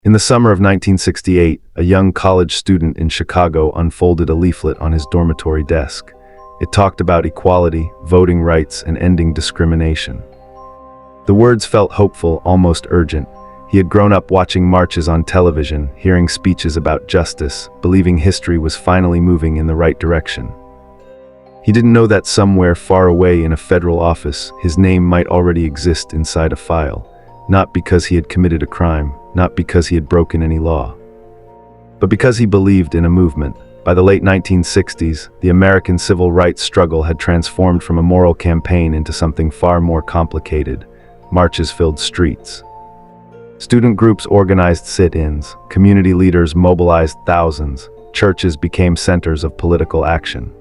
In the summer of 1968, a young college student in Chicago unfolded a leaflet on his dormitory desk. It talked about equality, voting rights, and ending discrimination. The words felt hopeful, almost urgent. He had grown up watching marches on television, hearing speeches about justice, believing history was finally moving in the right direction. He didn't know that somewhere far away in a federal office, his name might already exist inside a file, not because he had committed a crime, not because he had broken any law, but because he believed in a movement. By the late 1960s, the American civil rights struggle had transformed from a moral campaign into something far more complicated. Marches filled streets. Student groups organized sit-ins, community leaders mobilized thousands, churches became centers of political action.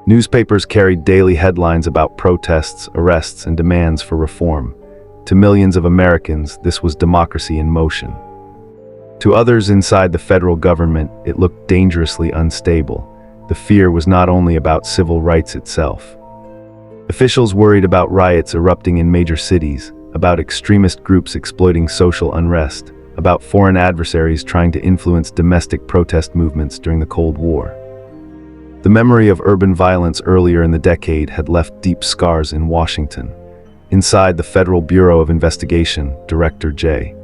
Newspapers carried daily headlines about protests, arrests, and demands for reform. To millions of Americans, this was democracy in motion. To others inside the federal government, it looked dangerously unstable. The fear was not only about civil rights itself. Officials worried about riots erupting in major cities, about extremist groups exploiting social unrest, about foreign adversaries trying to influence domestic protest movements during the Cold War. The memory of urban violence earlier in the decade had left deep scars in Washington. Inside the Federal Bureau of Investigation, Director J.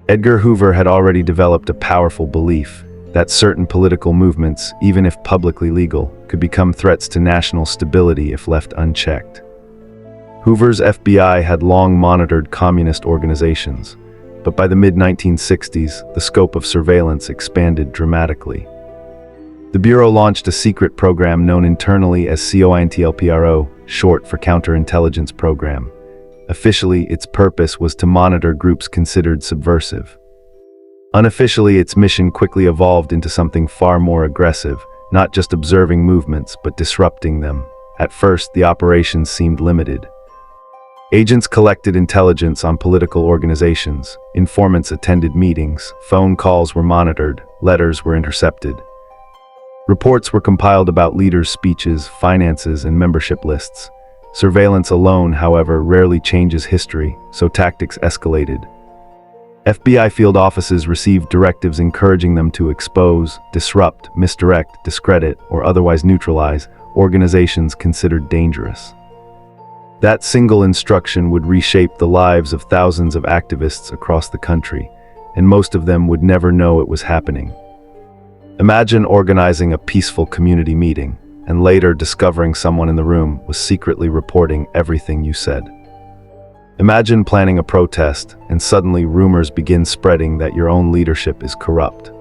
Edgar Hoover had already developed a powerful belief that certain political movements, even if publicly legal, could become threats to national stability if left unchecked. Hoover's FBI had long monitored communist organizations, but by the mid-1960s, the scope of surveillance expanded dramatically. The Bureau launched a secret program known internally as COINTELPRO, short for Counterintelligence Program. Officially, its purpose was to monitor groups considered subversive. Unofficially, its mission quickly evolved into something far more aggressive, not just observing movements, but disrupting them. At first, the operations seemed limited. Agents collected intelligence on political organizations, informants attended meetings, phone calls were monitored, letters were intercepted. Reports were compiled about leaders' speeches, finances, and membership lists. Surveillance alone, however, rarely changes history, so tactics escalated. FBI field offices received directives encouraging them to expose, disrupt, misdirect, discredit, or otherwise neutralize organizations considered dangerous. That single instruction would reshape the lives of thousands of activists across the country, and most of them would never know it was happening. Imagine organizing a peaceful community meeting, and later discovering someone in the room was secretly reporting everything you said. Imagine planning a protest, and suddenly rumors begin spreading that your own leadership is corrupt.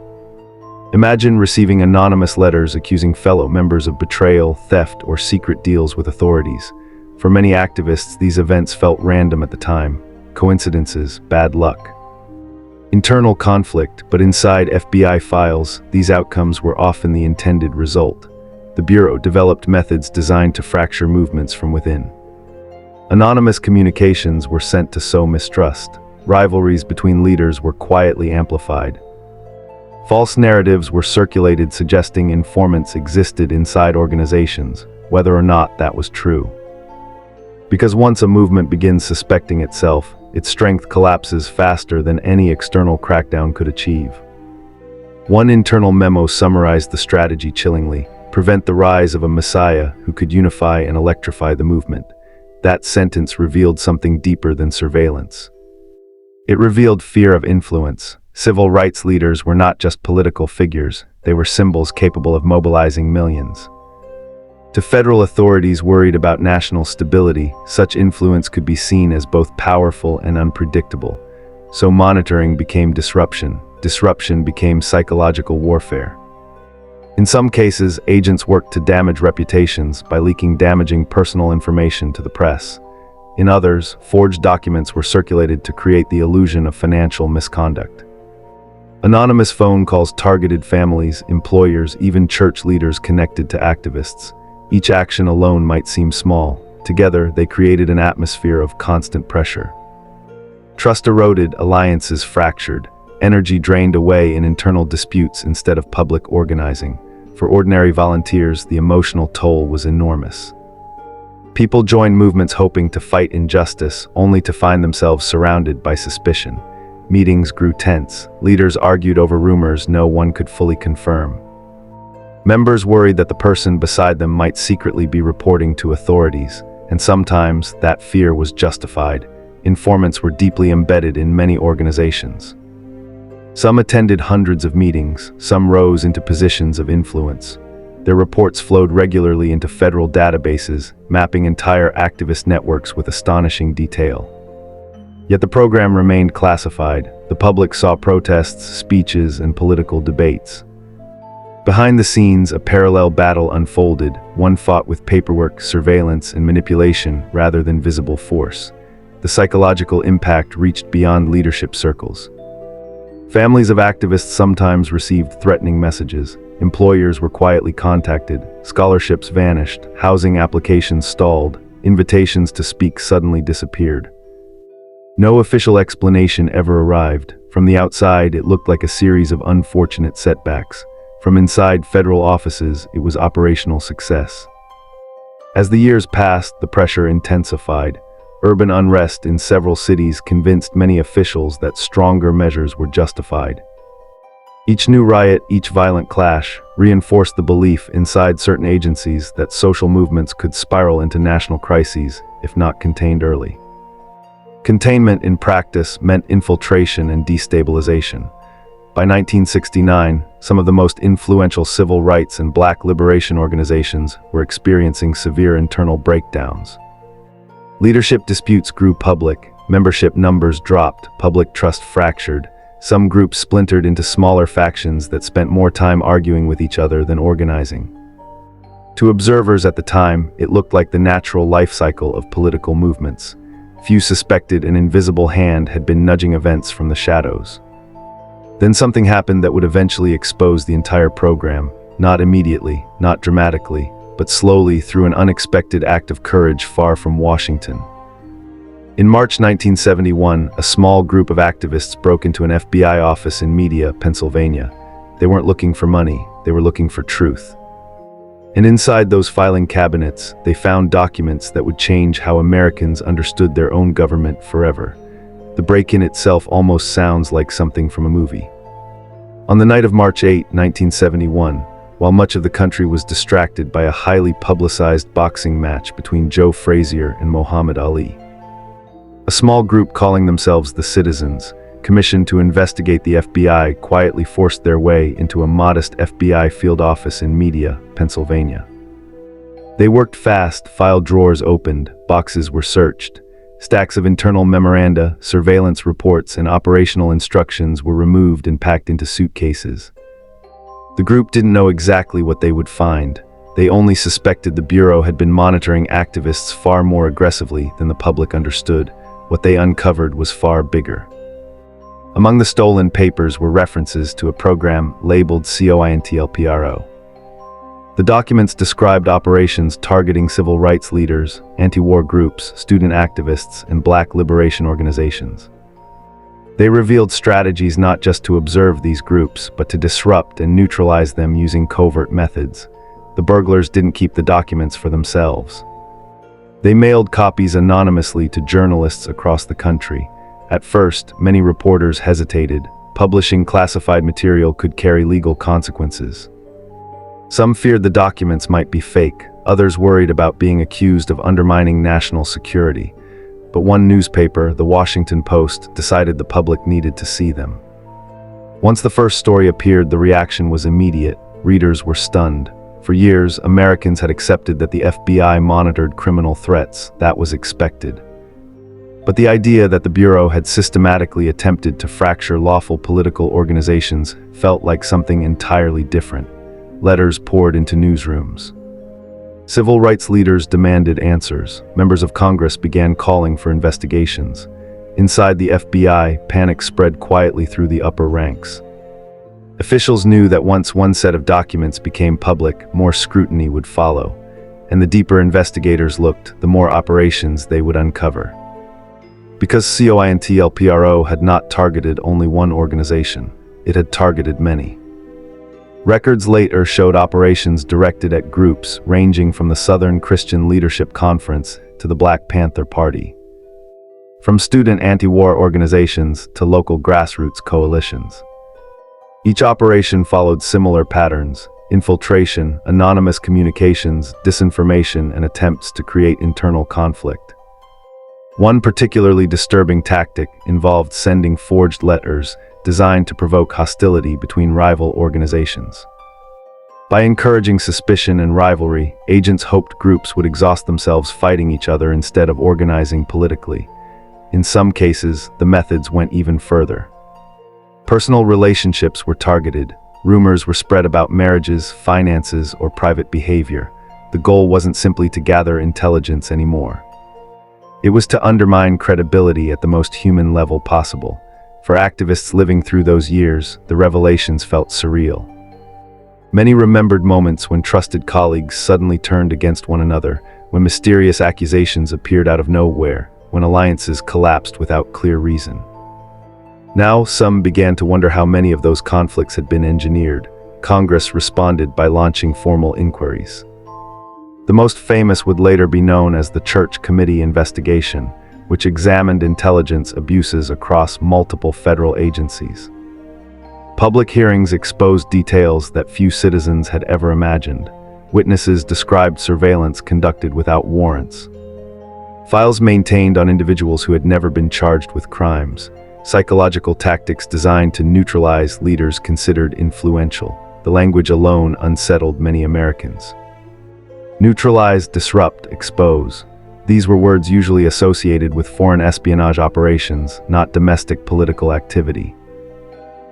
Imagine receiving anonymous letters accusing fellow members of betrayal, theft, or secret deals with authorities. For many activists, these events felt random at the time, coincidences, bad luck. Internal conflict, but inside FBI files, these outcomes were often the intended result. The Bureau developed methods designed to fracture movements from within. Anonymous communications were sent to sow mistrust. Rivalries between leaders were quietly amplified. False narratives were circulated suggesting informants existed inside organizations, whether or not that was true. Because once a movement begins suspecting itself, its strength collapses faster than any external crackdown could achieve. One internal memo summarized the strategy chillingly: prevent the rise of a messiah who could unify and electrify the movement. That sentence revealed something deeper than surveillance. It revealed fear of influence. Civil rights leaders were not just political figures, they were symbols capable of mobilizing millions. To federal authorities worried about national stability, such influence could be seen as both powerful and unpredictable. So monitoring became disruption. Disruption became psychological warfare. In some cases, agents worked to damage reputations by leaking damaging personal information to the press. In others, forged documents were circulated to create the illusion of financial misconduct. Anonymous phone calls targeted families, employers, even church leaders connected to activists. Each action alone might seem small. Together, they created an atmosphere of constant pressure. Trust eroded, alliances fractured, energy drained away in internal disputes instead of public organizing. For ordinary volunteers, the emotional toll was enormous. People joined movements hoping to fight injustice, only to find themselves surrounded by suspicion. Meetings grew tense. Leaders argued over rumors no one could fully confirm. Members worried that the person beside them might secretly be reporting to authorities, and sometimes that fear was justified. Informants were deeply embedded in many organizations. Some attended hundreds of meetings, some rose into positions of influence. Their reports flowed regularly into federal databases, mapping entire activist networks with astonishing detail. Yet the program remained classified. The public saw protests, speeches, and political debates. Behind the scenes, a parallel battle unfolded, one fought with paperwork, surveillance, and manipulation rather than visible force. The psychological impact reached beyond leadership circles. Families of activists sometimes received threatening messages. Employers were quietly contacted. Scholarships vanished. Housing applications stalled. Invitations to speak suddenly disappeared. No official explanation ever arrived. From the outside, it looked like a series of unfortunate setbacks. From inside federal offices, it was operational success. As the years passed, the pressure intensified. Urban unrest in several cities convinced many officials that stronger measures were justified. Each new riot, each violent clash, reinforced the belief inside certain agencies that social movements could spiral into national crises if not contained early. Containment in practice meant infiltration and destabilization. By 1969, some of the most influential civil rights and black liberation organizations were experiencing severe internal breakdowns. Leadership disputes grew public, membership numbers dropped, public trust fractured. Some groups splintered into smaller factions that spent more time arguing with each other than organizing. To observers at the time, it looked like the natural life cycle of political movements. Few suspected an invisible hand had been nudging events from the shadows. Then something happened that would eventually expose the entire program, not immediately, not dramatically, but slowly through an unexpected act of courage far from Washington. In March 1971, a small group of activists broke into an FBI office in Media, Pennsylvania. They weren't looking for money, they were looking for truth. And inside those filing cabinets, they found documents that would change how Americans understood their own government forever. The break-in itself almost sounds like something from a movie. On the night of March 8, 1971, while much of the country was distracted by a highly publicized boxing match between Joe Frazier and Muhammad Ali, a small group calling themselves the Citizens, commissioned to investigate the FBI, quietly forced their way into a modest FBI field office in Media, Pennsylvania. They worked fast, file drawers opened, boxes were searched. Stacks of internal memoranda, surveillance reports, and operational instructions were removed and packed into suitcases. The group didn't know exactly what they would find. They only suspected the Bureau had been monitoring activists far more aggressively than the public understood. What they uncovered was far bigger. Among the stolen papers were references to a program labeled COINTELPRO. The documents described operations targeting civil rights leaders, anti-war groups, student activists, and black liberation organizations. They revealed strategies not just to observe these groups, but to disrupt and neutralize them using covert methods. The burglars didn't keep the documents for themselves. They mailed copies anonymously to journalists across the country. At first, many reporters hesitated. Publishing classified material could carry legal consequences. Some feared the documents might be fake, others worried about being accused of undermining national security. But one newspaper, the Washington Post, decided the public needed to see them. Once the first story appeared, the reaction was immediate. Readers were stunned. For years, Americans had accepted that the FBI monitored criminal threats. That was expected. But the idea that the Bureau had systematically attempted to fracture lawful political organizations felt like something entirely different. Letters poured into newsrooms. Civil rights leaders demanded answers. Members of Congress began calling for investigations. Inside the FBI, panic spread quietly through the upper ranks. Officials knew that once one set of documents became public, more scrutiny would follow. And the deeper investigators looked, the more operations they would uncover. Because COINTELPRO had not targeted only one organization, it had targeted many. Records later showed operations directed at groups ranging from the Southern Christian Leadership Conference to the Black Panther Party. from student anti-war organizations to local grassroots coalitions. Each operation followed similar patterns: infiltration, anonymous communications, disinformation, and attempts to create internal conflict. One particularly disturbing tactic involved sending forged letters designed to provoke hostility between rival organizations. By encouraging suspicion and rivalry, agents hoped groups would exhaust themselves fighting each other instead of organizing politically. In some cases, the methods went even further. Personal relationships were targeted. Rumors were spread about marriages, finances, or private behavior. The goal wasn't simply to gather intelligence anymore. It was to undermine credibility at the most human level possible. For activists living through those years, the revelations felt surreal. Many remembered moments when trusted colleagues suddenly turned against one another, when mysterious accusations appeared out of nowhere, when alliances collapsed without clear reason. Now, some began to wonder how many of those conflicts had been engineered. Congress responded by launching formal inquiries. The most famous would later be known as the Church Committee investigation, which examined intelligence abuses across multiple federal agencies. Public hearings exposed details that few citizens had ever imagined. Witnesses described surveillance conducted without warrants. Files maintained on individuals who had never been charged with crimes. Psychological tactics designed to neutralize leaders considered influential. The language alone unsettled many Americans. Neutralize, disrupt, expose. These were words usually associated with foreign espionage operations, not domestic political activity.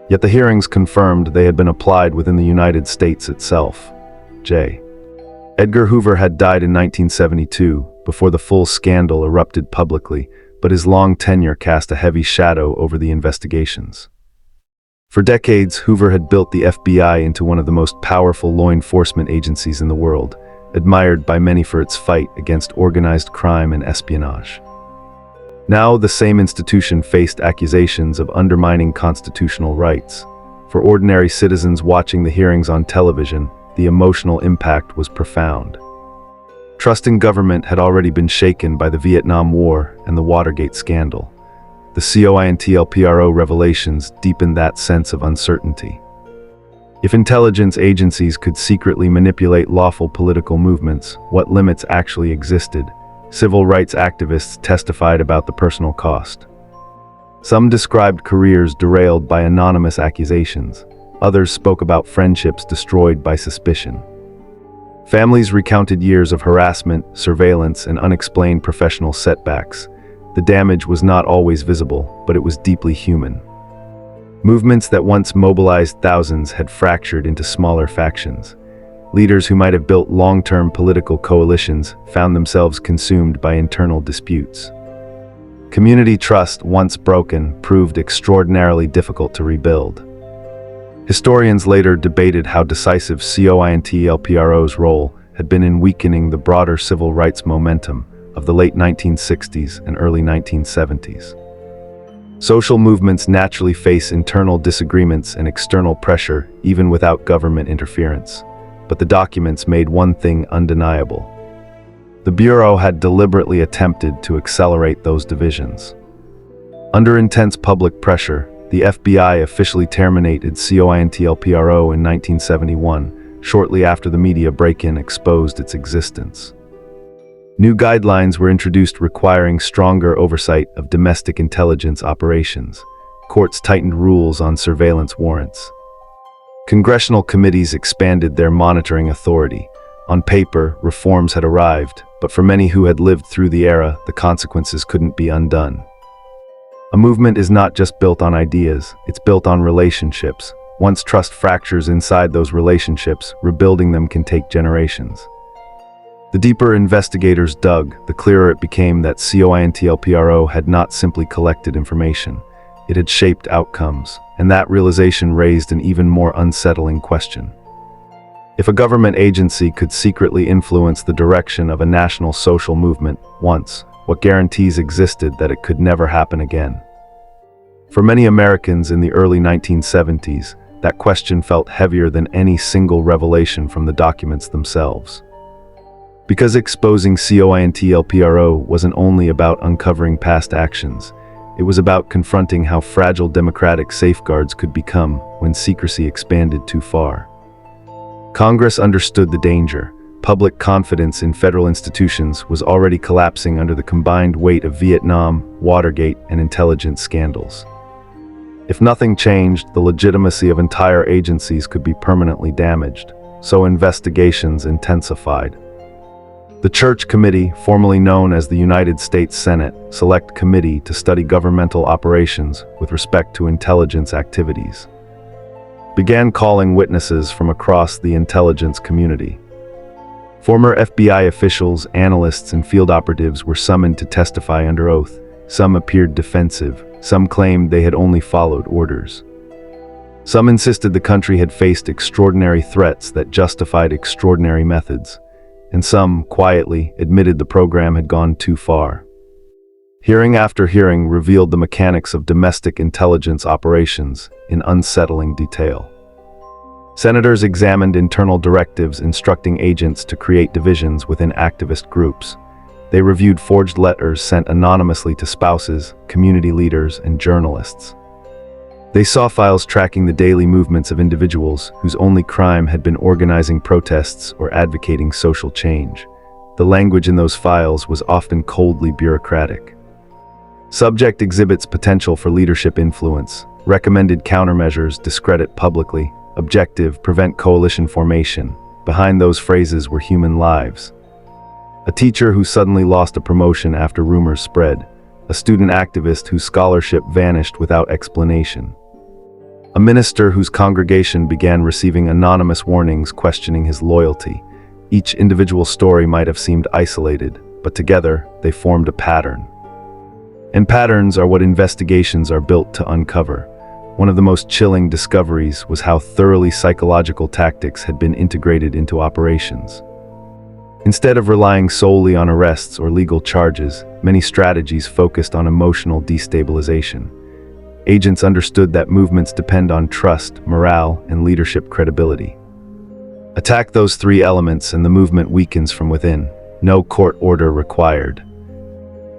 Yet the hearings confirmed they had been applied within the United States itself. J. Edgar Hoover had died in 1972, before the full scandal erupted publicly, but his long tenure cast a heavy shadow over the investigations. For decades, Hoover had built the FBI into one of the most powerful law enforcement agencies in the world, admired by many for its fight against organized crime and espionage. Now, the same institution faced accusations of undermining constitutional rights. For ordinary citizens watching the hearings on television, the emotional impact was profound. Trust in government had already been shaken by the Vietnam War and the Watergate scandal. The COINTELPRO revelations deepened that sense of uncertainty. If intelligence agencies could secretly manipulate lawful political movements, what limits actually existed? Civil rights activists testified about the personal cost. Some described careers derailed by anonymous accusations. Others spoke about friendships destroyed by suspicion. Families recounted years of harassment, surveillance, and unexplained professional setbacks. The damage was not always visible, but it was deeply human. Movements that once mobilized thousands had fractured into smaller factions. Leaders who might have built long-term political coalitions found themselves consumed by internal disputes. Community trust, once broken, proved extraordinarily difficult to rebuild. Historians later debated how decisive COINTELPRO's role had been in weakening the broader civil rights momentum of the late 1960s and early 1970s. Social movements naturally face internal disagreements and external pressure, even without government interference. But the documents made one thing undeniable. The Bureau had deliberately attempted to accelerate those divisions. Under intense public pressure, the FBI officially terminated COINTELPRO in 1971, shortly after the media break-in exposed its existence. New guidelines were introduced requiring stronger oversight of domestic intelligence operations. Courts tightened rules on surveillance warrants. Congressional committees expanded their monitoring authority. On paper, reforms had arrived, but for many who had lived through the era, the consequences couldn't be undone. A movement is not just built on ideas, it's built on relationships. Once trust fractures inside those relationships, rebuilding them can take generations. The deeper investigators dug, the clearer it became that COINTELPRO had not simply collected information. It had shaped outcomes, and that realization raised an even more unsettling question. If a government agency could secretly influence the direction of a national social movement once, what guarantees existed that it could never happen again? For many Americans in the early 1970s, that question felt heavier than any single revelation from the documents themselves. Because exposing COINTELPRO wasn't only about uncovering past actions, it was about confronting how fragile democratic safeguards could become when secrecy expanded too far. Congress understood the danger. Public confidence in federal institutions was already collapsing under the combined weight of Vietnam, Watergate, and intelligence scandals. If nothing changed, the legitimacy of entire agencies could be permanently damaged, so investigations intensified. The Church Committee, formerly known as the United States Senate Select Committee to study governmental operations with respect to intelligence activities, began calling witnesses from across the intelligence community. Former FBI officials, analysts, and field operatives were summoned to testify under oath. Some appeared defensive, some claimed they had only followed orders. Some insisted the country had faced extraordinary threats that justified extraordinary methods, and some, quietly, admitted the program had gone too far. Hearing after hearing revealed the mechanics of domestic intelligence operations in unsettling detail. Senators examined internal directives instructing agents to create divisions within activist groups. They reviewed forged letters sent anonymously to spouses, community leaders, and journalists. They saw files tracking the daily movements of individuals whose only crime had been organizing protests or advocating social change. The language in those files was often coldly bureaucratic. Subject exhibits potential for leadership influence. Recommended countermeasures: discredit publicly. Objective: prevent coalition formation. Behind those phrases were human lives. A teacher who suddenly lost a promotion after rumors spread. A student activist whose scholarship vanished without explanation. A minister whose congregation began receiving anonymous warnings questioning his loyalty. Each individual story might have seemed isolated, but together they formed a pattern. And patterns are what investigations are built to uncover. One of the most chilling discoveries was how thoroughly psychological tactics had been integrated into operations. Instead of relying solely on arrests or legal charges, many strategies focused on emotional destabilization. Agents understood that movements depend on trust, morale, and leadership credibility. Attack those three elements and the movement weakens from within. No court order required.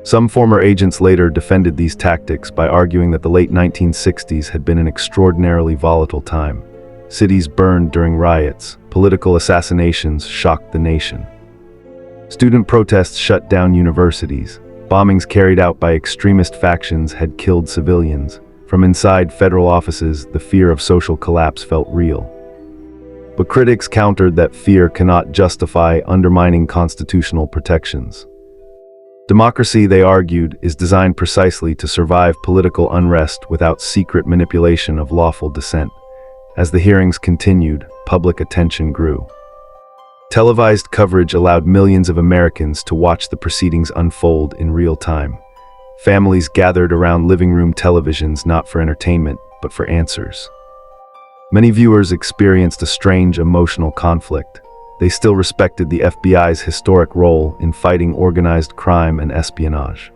Some former agents later defended these tactics by arguing that the late 1960s had been an extraordinarily volatile time. Cities burned during riots, political assassinations shocked the nation. Student protests shut down universities. Bombings carried out by extremist factions had killed civilians. From inside federal offices, the fear of social collapse felt real. But critics countered that fear cannot justify undermining constitutional protections. Democracy, they argued, is designed precisely to survive political unrest without secret manipulation of lawful dissent. As the hearings continued, public attention grew. Televised coverage allowed millions of Americans to watch the proceedings unfold in real time. Families gathered around living room televisions not for entertainment, but for answers. Many viewers experienced a strange emotional conflict. They still respected the FBI's historic role in fighting organized crime and espionage.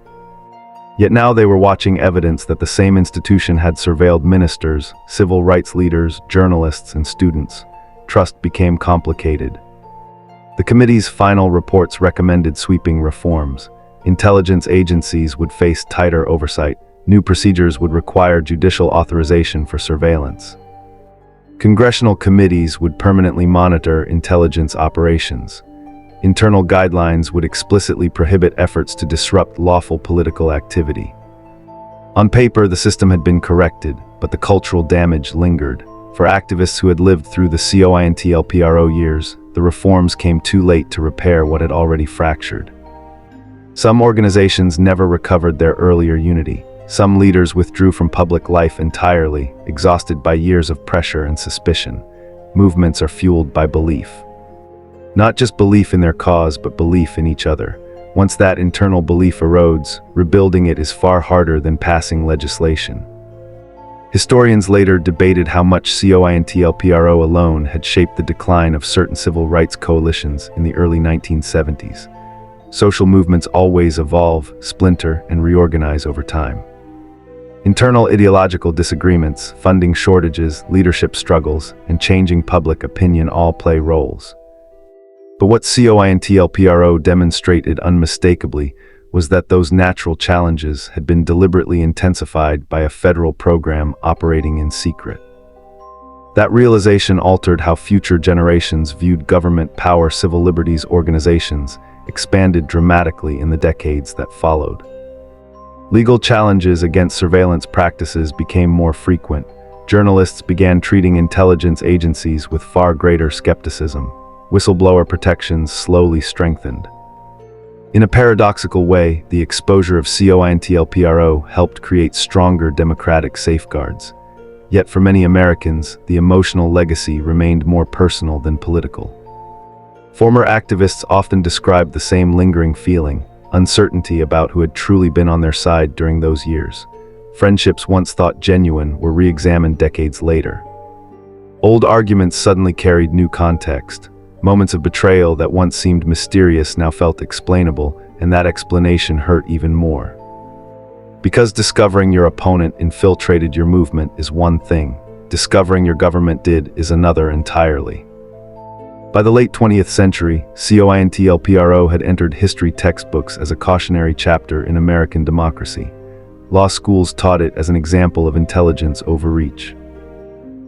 Yet now they were watching evidence that the same institution had surveilled ministers, civil rights leaders, journalists, and students. Trust became complicated. The committee's final reports recommended sweeping reforms. Intelligence agencies would face tighter oversight. New procedures would require judicial authorization for surveillance. Congressional committees would permanently monitor intelligence operations. Internal guidelines would explicitly prohibit efforts to disrupt lawful political activity. On paper, the system had been corrected, but the cultural damage lingered. For activists who had lived through the COINTELPRO years, the reforms came too late to repair what had already fractured. Some organizations never recovered their earlier unity. Some leaders withdrew from public life entirely, exhausted by years of pressure and suspicion. Movements are fueled by belief. Not just belief in their cause, but belief in each other. Once that internal belief erodes, rebuilding it is far harder than passing legislation. Historians later debated how much COINTELPRO alone had shaped the decline of certain civil rights coalitions in the early 1970s. Social movements always evolve, splinter, and reorganize over time. Internal ideological disagreements, funding shortages, leadership struggles, and changing public opinion all play roles. But what COINTELPRO demonstrated unmistakably was that those natural challenges had been deliberately intensified by a federal program operating in secret. That realization altered how future generations viewed government power. Civil liberties organizations expanded dramatically in the decades that followed. Legal challenges against surveillance practices became more frequent. Journalists began treating intelligence agencies with far greater skepticism. Whistleblower protections slowly strengthened. In a paradoxical way, the exposure of COINTELPRO helped create stronger democratic safeguards. Yet for many Americans, the emotional legacy remained more personal than political. Former activists often described the same lingering feeling, uncertainty about who had truly been on their side during those years. Friendships once thought genuine were re-examined decades later. Old arguments suddenly carried new context. Moments of betrayal that once seemed mysterious now felt explainable, and that explanation hurt even more. Because discovering your opponent infiltrated your movement is one thing, discovering your government did is another entirely. By the late 20th century, COINTELPRO had entered history textbooks as a cautionary chapter in American democracy. Law schools taught it as an example of intelligence overreach.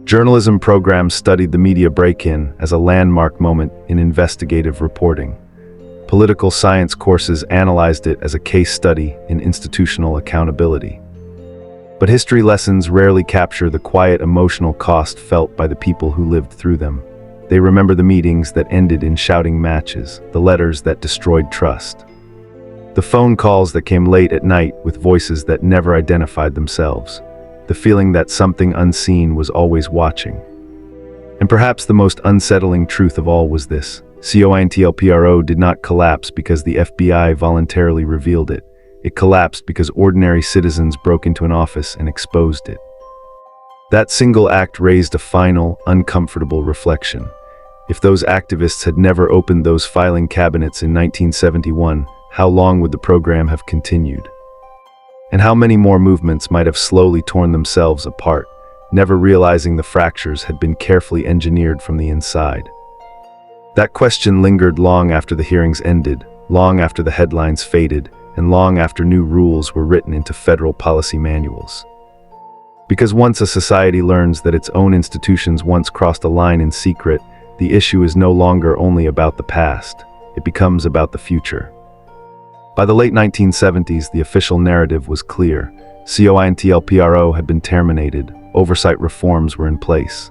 Journalism programs studied the media break-in as a landmark moment in investigative reporting. Political science courses analyzed it as a case study in institutional accountability. But history lessons rarely capture the quiet emotional cost felt by the people who lived through them. They remember the meetings that ended in shouting matches, the letters that destroyed trust, the phone calls that came late at night with voices that never identified themselves, the feeling that something unseen was always watching. And perhaps the most unsettling truth of all was this: COINTELPRO did not collapse because the FBI voluntarily revealed it. It collapsed because ordinary citizens broke into an office and exposed it. That single act raised a final, uncomfortable reflection. If those activists had never opened those filing cabinets in 1971, how long would the program have continued? And how many more movements might have slowly torn themselves apart, never realizing the fractures had been carefully engineered from the inside? That question lingered long after the hearings ended, long after the headlines faded, and long after new rules were written into federal policy manuals. Because once a society learns that its own institutions once crossed a line in secret, the issue is no longer only about the past, it becomes about the future. By the late 1970s, the official narrative was clear. COINTELPRO had been terminated, oversight reforms were in place.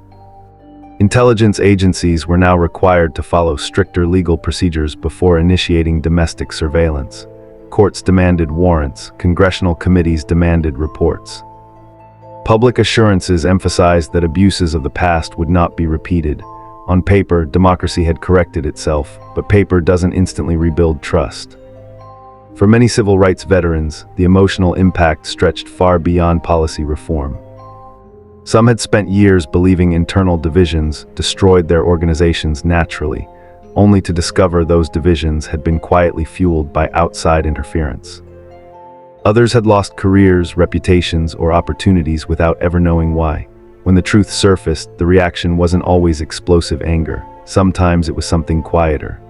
Intelligence agencies were now required to follow stricter legal procedures before initiating domestic surveillance. Courts demanded warrants, congressional committees demanded reports. Public assurances emphasized that abuses of the past would not be repeated. On paper, democracy had corrected itself, but paper doesn't instantly rebuild trust. For many civil rights veterans, the emotional impact stretched far beyond policy reform. Some had spent years believing internal divisions destroyed their organizations naturally, only to discover those divisions had been quietly fueled by outside interference. Others had lost careers, reputations, or opportunities without ever knowing why. When the truth surfaced, the reaction wasn't always explosive anger. Sometimes it was something quieter.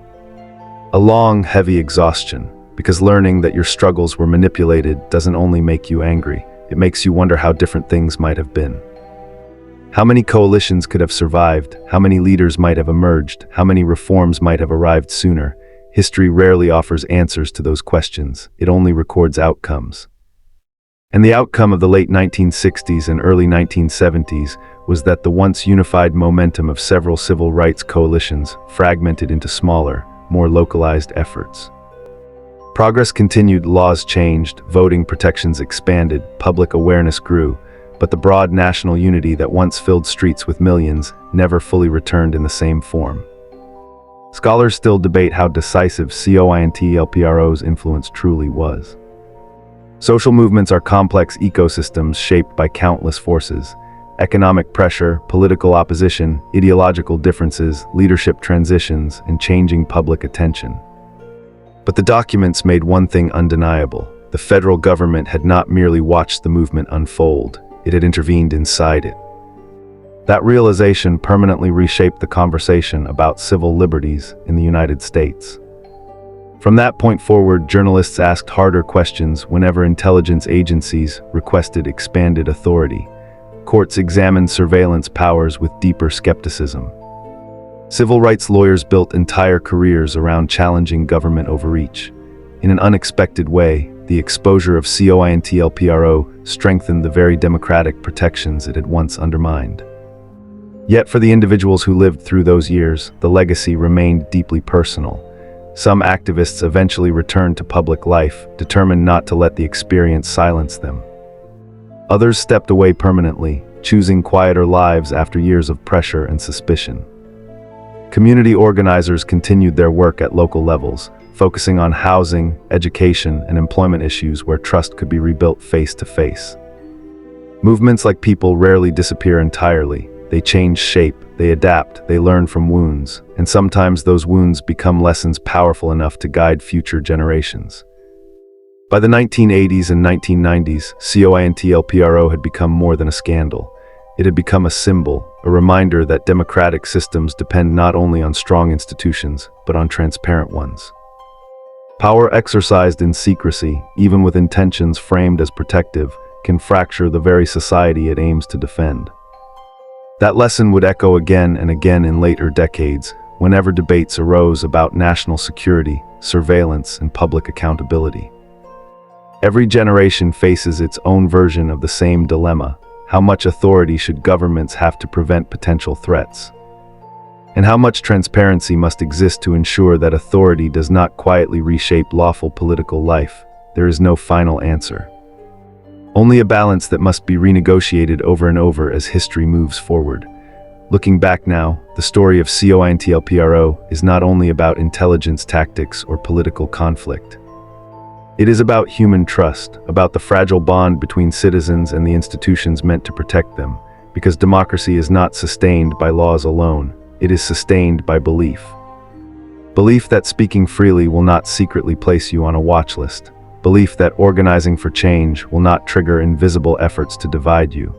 A long, heavy exhaustion, because learning that your struggles were manipulated doesn't only make you angry, it makes you wonder how different things might have been. How many coalitions could have survived? How many leaders might have emerged? How many reforms might have arrived sooner? History rarely offers answers to those questions, it only records outcomes. And the outcome of the late 1960s and early 1970s was that the once unified momentum of several civil rights coalitions fragmented into smaller, more localized efforts. Progress continued, laws changed, voting protections expanded, public awareness grew, but the broad national unity that once filled streets with millions never fully returned in the same form. Scholars still debate how decisive COINTELPRO's influence truly was. Social movements are complex ecosystems shaped by countless forces: economic pressure, political opposition, ideological differences, leadership transitions, and changing public attention. But the documents made one thing undeniable: the federal government had not merely watched the movement unfold, it had intervened inside it. That realization permanently reshaped the conversation about civil liberties in the United States. From that point forward, journalists asked harder questions whenever intelligence agencies requested expanded authority. Courts examined surveillance powers with deeper skepticism. Civil rights lawyers built entire careers around challenging government overreach. In an unexpected way, the exposure of COINTELPRO strengthened the very democratic protections it had once undermined. Yet for the individuals who lived through those years, the legacy remained deeply personal. Some activists eventually returned to public life, determined not to let the experience silence them. Others stepped away permanently, choosing quieter lives after years of pressure and suspicion. Community organizers continued their work at local levels, focusing on housing, education, and employment issues where trust could be rebuilt face to face. Movements like People rarely disappear entirely. They change shape, they adapt, they learn from wounds, and sometimes those wounds become lessons powerful enough to guide future generations. By the 1980s and 1990s, COINTELPRO had become more than a scandal. It had become a symbol, a reminder that democratic systems depend not only on strong institutions, but on transparent ones. Power exercised in secrecy, even with intentions framed as protective, can fracture the very society it aims to defend. That lesson would echo again and again in later decades, whenever debates arose about national security, surveillance, and public accountability. Every generation faces its own version of the same dilemma: how much authority should governments have to prevent potential threats? And how much transparency must exist to ensure that authority does not quietly reshape lawful political life? There is no final answer. Only a balance that must be renegotiated over and over as history moves forward. Looking back now, the story of COINTELPRO is not only about intelligence tactics or political conflict. It is about human trust, about the fragile bond between citizens and the institutions meant to protect them, because democracy is not sustained by laws alone, it is sustained by belief. Belief that speaking freely will not secretly place you on a watch list. Belief that organizing for change will not trigger invisible efforts to divide you.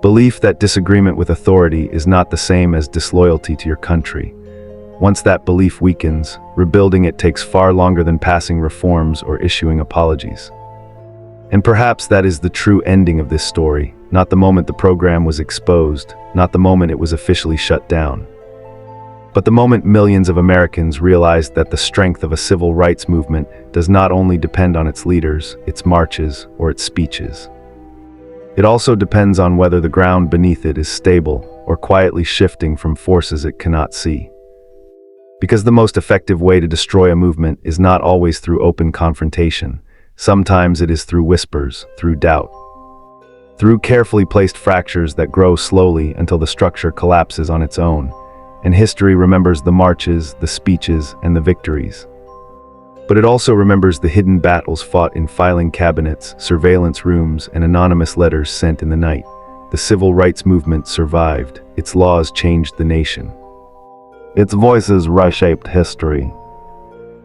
Belief that disagreement with authority is not the same as disloyalty to your country. Once that belief weakens, rebuilding it takes far longer than passing reforms or issuing apologies. And perhaps that is the true ending of this story, not the moment the program was exposed, not the moment it was officially shut down, but the moment millions of Americans realized that the strength of a civil rights movement does not only depend on its leaders, its marches, or its speeches. It also depends on whether the ground beneath it is stable or quietly shifting from forces it cannot see. Because the most effective way to destroy a movement is not always through open confrontation. Sometimes it is through whispers, through doubt, through carefully placed fractures that grow slowly until the structure collapses on its own. And history remembers the marches, the speeches, and the victories. But it also remembers the hidden battles fought in filing cabinets, surveillance rooms, and anonymous letters sent in the night. The civil rights movement survived. Its laws changed the nation. Its voices reshaped history.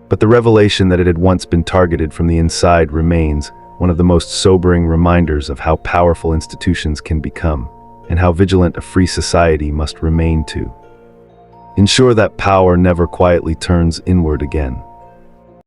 But the revelation that it had once been targeted from the inside remains one of the most sobering reminders of how powerful institutions can become, and how vigilant a free society must remain to ensure that power never quietly turns inward again.